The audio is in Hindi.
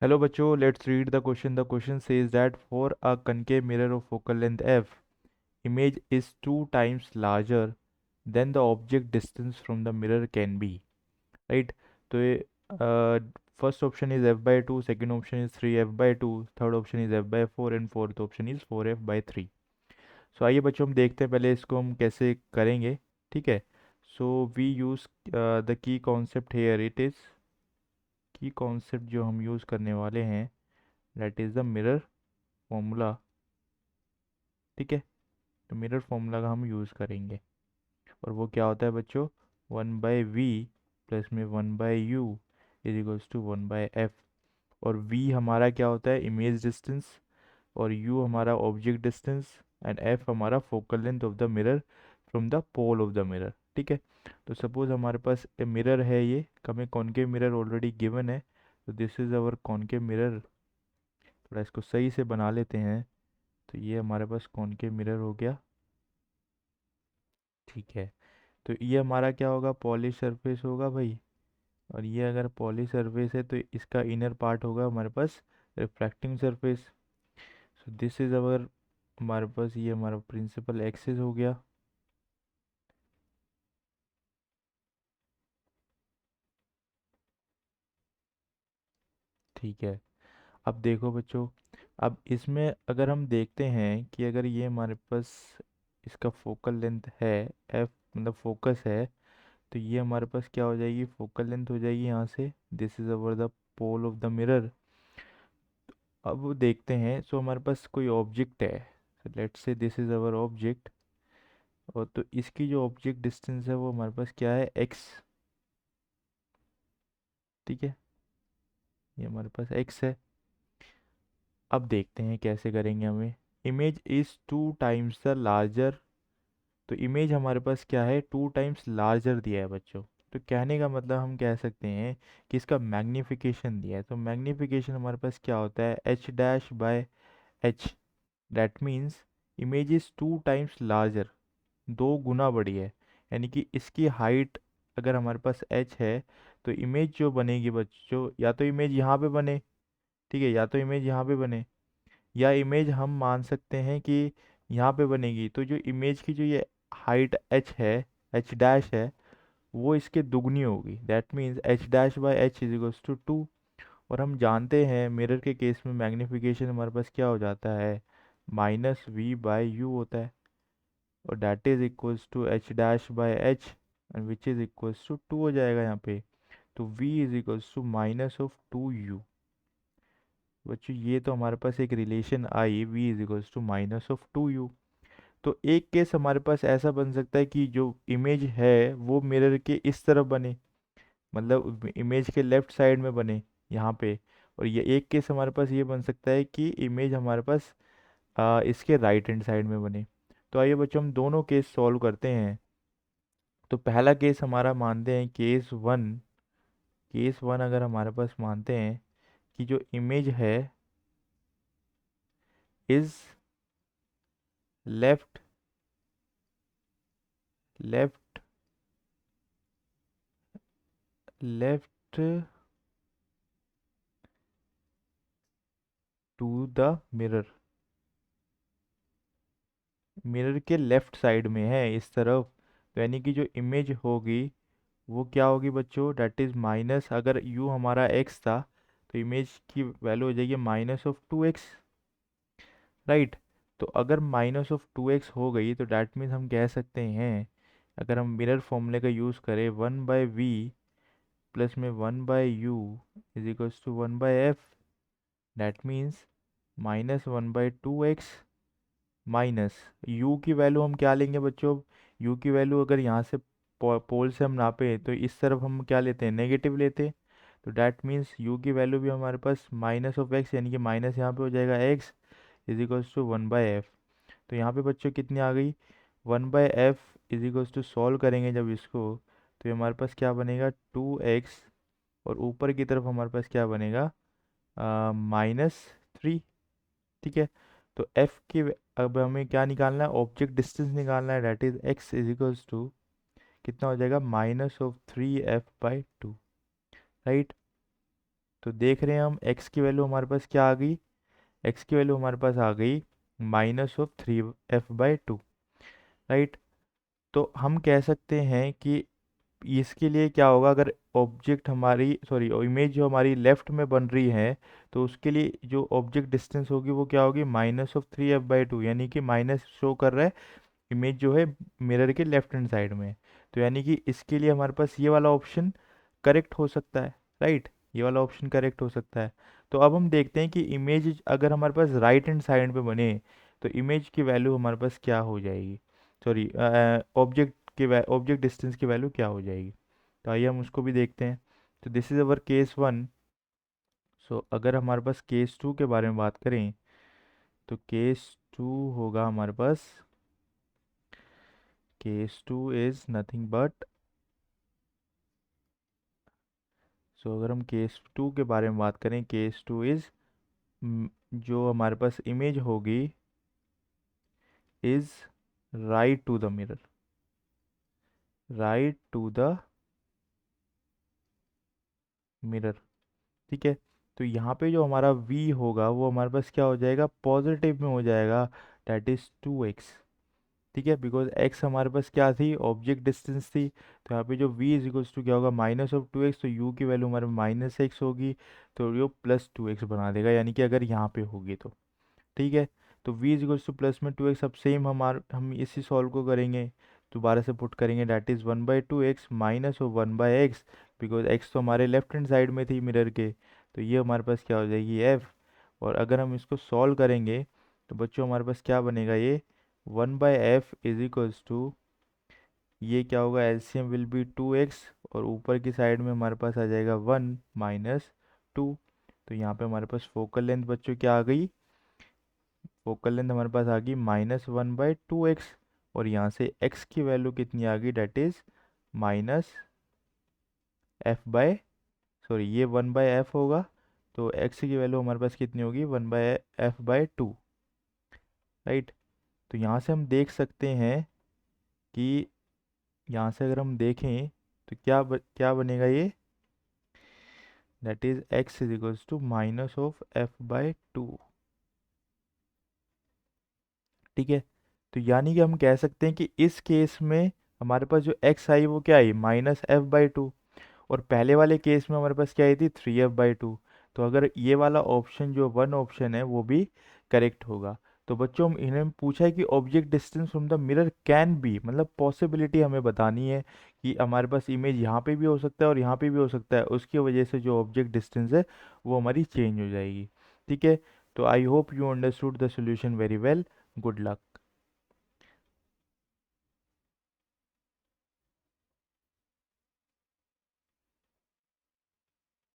Hello बच्चों, let's read the question. The question says that for a concave mirror of focal length f, image is 2 times larger than the object distance from the mirror can be. Right? तो ये first option is f by 2, second option is 3f by 2, third option is f by 4 and fourth option is 4f by 3. सो आइए बच्चों हम देखते हैं पहले इसको हम कैसे करेंगे. ठीक है. So we use the key concept here. It is key concept जो हम यूज़ करने वाले हैं, that is the mirror formula. ठीक है. तो मिरर फॉर्मूला का हम यूज़ करेंगे. और वो क्या होता है बच्चों? 1/v प्लस में 1/u is equals to 1/f. और v हमारा क्या होता है? Image distance. और u हमारा ऑब्जेक्ट डिस्टेंस. एंड f हमारा focal length of the mirror from the pole of the mirror. ठीक है. तो सपोज हमारे पास ए मिरर है, ये हमें कॉनकेव मिरर ऑलरेडी गिवन है. तो this is our concave mirror. थोड़ा इसको सही से बना लेते हैं. तो ये हमारे पास कॉनकेव मिरर हो गया. ठीक है. तो ये हमारा क्या होगा? पॉलिश सरफेस होगा भाई. और ये अगर पॉलिश सरफेस है तो इसका इनर पार्ट होगा हमारे पास refracting surface. So this is our, हमारे पास ये हमारा प्रिंसिपल एक्सिस हो गया. ठीक है. अब देखो बच्चों, अब इसमें अगर हम देखते हैं कि अगर ये हमारे पास इसका फोकल लेंथ है, एफ मतलब फोकस है, तो ये हमारे पास क्या हो जाएगी? फोकल लेंथ हो जाएगी यहाँ से. This is our the pole of the mirror. अब वो देखते हैं. सो हमारे पास कोई ऑब्जेक्ट है. Let's say this is our object. और तो इसकी जो ऑब्जेक्ट डिस्टेंस है वो हमारे पास क्या है? एक्स. ठीक है. ये हमारे पास एक्स है. अब देखते हैं कैसे करेंगे हमें. Image is 2 times the larger. तो इमेज हमारे पास क्या है? 2 टाइम्स लार्जर दिया है बच्चों. तो कहने का मतलब हम कह सकते हैं कि इसका मैग्नीफिकेशन दिया है. तो मैग्नीफिकेशन हमारे पास क्या होता है? H dash by H. That means image is 2 times larger. 2 गुना बड़ी है. यानी कि इसकी हाइट अगर हमारे पास h है, तो इमेज जो बनेगी बच्चों, या तो इमेज यहाँ पे बने. ठीक है. या तो इमेज यहाँ पे बने, या इमेज हम मान सकते हैं कि यहाँ पे बनेगी. तो जो इमेज की जो ये हाइट h है, h डैश है, वो इसके दुगनी होगी. That means h dash by h is equals to 2. और हम जानते हैं मिरर के केस में मैग्नीफिकेशन हमारे पास क्या हो जाता है? -v/u होता है. और that is equals to h dash by h, and which is equals to 2 हो जाएगा यहाँ पे. तो v is equals to -2u. बच्चों ये तो हमारे पास एक रिलेशन आई, v is equals to -2u. तो एक केस हमारे पास ऐसा बन सकता है कि जो इमेज है वो मिरर के इस तरफ बने, मतलब इमेज के लेफ्ट साइड में बने यहाँ पे. और ये एक केस हमारे पास ये बन सकता है कि इमेज हमारे पास इसके राइट हैंड साइड में बने. तो आइए बच्चों हम दोनों केस सॉल्व करते हैं. तो पहला केस हमारा मानते हैं केस 1. केस 1 अगर हमारे पास मानते हैं कि जो इमेज है is left left left to the mirror. Mirror के लेफ्ट साइड में है इस तरफ. तो यानी कि जो इमेज होगी वो क्या होगी बच्चों? डेट इज माइनस, अगर u हमारा x था तो इमेज की वैल्यू हो जाएगी -2x. राइट. तो अगर -2x हो गई तो डैट मीन्स हम कह सकते हैं, अगर हम मिरर फॉर्मूले का यूज़ करें, 1/v प्लस में 1/u is equals to 1/f. That means -1/2x minus u की वैल्यू हम क्या लेंगे बच्चों? u की वैल्यू अगर यहाँ से पोल से हम नापे तो इस तरफ हम क्या लेते हैं? नेगेटिव लेते हैं. तो डैट मीन्स u की वैल्यू भी हमारे पास -(x), यानी कि माइनस यहाँ पे हो जाएगा x is equals to 1/f. तो यहाँ पे बच्चों कितनी आ गई? 1/f is equals to solve करेंगे जब इसको, तो ये हमारे पास क्या बनेगा? 2x. और ऊपर की तरफ हमारे पास क्या बनेगा? -3. ठीक है. तो f की अब हमें क्या निकालना है? ऑब्जेक्ट डिस्टेंस निकालना है. That is x is equals to कितना हो जाएगा? -3f/2. राइट. तो देख रहे हैं हम एक्स की वैल्यू हमारे पास क्या आ गई, एक्स की वैल्यू हमारे पास आ गई -3f/2, राइट। तो हम कह सकते हैं कि इसके लिए क्या होगा, अगर ऑब्जेक्ट हमारी सॉरी इमेज जो हमारी लेफ्ट में बन रही है, तो उसके लिए जो ऑब्जेक्ट डिस्टेंस होगी वो क्या होगी, -3f/2, यानी कि माइनस शो कर रहा है इमेज जो है मिरर के लेफ्ट हैंड साइड में। तो यानी कि इसके लिए हमारे पास ये वाला ऑप्शन करेक्ट हो सकता है, राइट, ये वाला ऑप्शन करेक्ट हो सकता है। तो अब हम देखते हैं कि इमेज अगर हमारे पास राइट हैंड साइड पे बने तो इमेज की वैल्यू हमारे पास क्या हो जाएगी, सॉरी ऑब्जेक्ट डिस्टेंस की वैल्यू क्या हो जाएगी। तो आइए हम उसको भी देखते हैं। तो दिस इज अवर केस 1। सो अगर हमारे पास केस 2 के बारे में बात करें, तो केस 2 होगा हमारे पास, केस 2 इज नथिंग बट, सो अगर हम केस 2 के बारे में बात करें, केस 2 इज जो हमारे पास इमेज होगी is right to the mirror, right to the mirror, ठीक है। तो यहाँ पे जो हमारा v होगा वो हमारे पास क्या हो जाएगा, पॉजिटिव में हो जाएगा, दैट इज 2x, ठीक है, बिकॉज x हमारे पास क्या थी, ऑब्जेक्ट डिस्टेंस थी। तो यहाँ पे जो v इज इक्वल्स टू क्या होगा, -2x, तो u की वैल्यू हमारे -x होगी, तो ये +2x बना देगा, यानी कि अगर यहाँ पे होगी तो, ठीक है। तो v is equals two plus में 2x, अब सेम हम इसी सॉल्व को करेंगे, दोबारा से पुट करेंगे, that is 1/2x minus 1/x, because x तो हमारे लेफ्ट हैंड साइड में थी मिरर के, तो ये हमारे पास क्या हो जाएगी f। और अगर हम इसको सॉल्व करेंगे तो बच्चों हमारे पास क्या बनेगा, ये 1/f इज इक्वल्स टू, ये क्या होगा, एलसीएम विल बी 2x, और ऊपर की साइड में हमारे पास आ जाएगा 1 माइनस 2। तो यहाँ पे हमारे पास फोकल लेंथ बच्चों क्या आ गई, फोकल लेंथ हमारे पास आ गई -1/2x, और यहाँ से x की वैल्यू कितनी आ गई, that is minus f by, sorry ये 1/f होगा, तो x की वैल्यू हमारे पास कितनी होगी, 1/f/2, राइट। तो यहाँ से हम देख सकते हैं कि यहाँ से अगर हम देखें तो क्या बनेगा ये, that is x is equals to -f/2, ठीक है। तो यानी कि हम कह सकते हैं कि इस केस में हमारे पास जो x आई वो क्या आई, -f/2, और पहले वाले केस में हमारे पास क्या आई थी, 3f/2। तो अगर ये वाला ऑप्शन जो वन ऑप्शन है वो भी करेक्ट होगा। तो बच्चों इन्हें पूछा है कि object distance from the mirror can be, मतलब पॉसिबिलिटी हमें बतानी है कि हमारे पास इमेज यहाँ पे भी हो सकता है और यहाँ पे भी हो सकता है, उसकी वजह से जो ऑब्जेक्ट डिस्टेंस है वो हमारी चेंज हो जाएगी, ठीक है। तो I hope you understood the solution very well, good luck.